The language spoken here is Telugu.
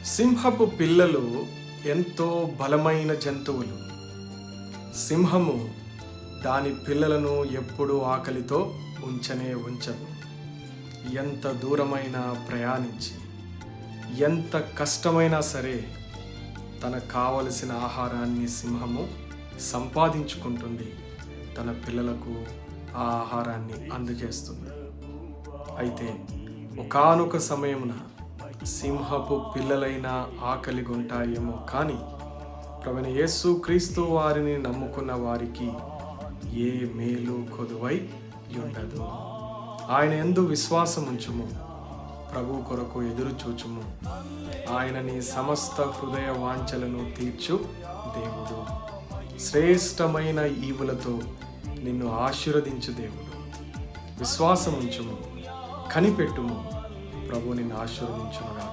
సింహపు పిల్లలు ఎంతో బలమైన జంతువులు. సింహము దాని పిల్లలను ఎప్పుడూ ఆకలితో ఉంచనే ఉంచదు. ఎంత దూరమైనా ప్రయాణించి, ఎంత కష్టమైనా సరే తనకు కావలసిన ఆహారాన్ని సింహము సంపాదించుకుంటుంది. తన పిల్లలకు ఆ ఆహారాన్ని అందజేస్తుంది. అయితే ఒకానొక సమయమున సింహపు పిల్లలైన ఆకలి కొంటాయేమో కానీ ప్రభువైన యేసు క్రీస్తు వారిని నమ్ముకున్న వారికి ఏ మేలు కొదువై ఉండదు. ఆయన యందు విశ్వాసం ఉంచుము, ప్రభు కొరకు ఎదురు చూచుము. ఆయన నీ సమస్త హృదయ వాంఛలను తీర్చు దేవుడు. శ్రేష్టమైన ఈవులతో నిన్ను ఆశీర్వదించు దేవుడు. విశ్వాసం ఉంచుము, కనిపెట్టుము, ప్రభు నిన్ను ఆశీర్వదించునుగాక.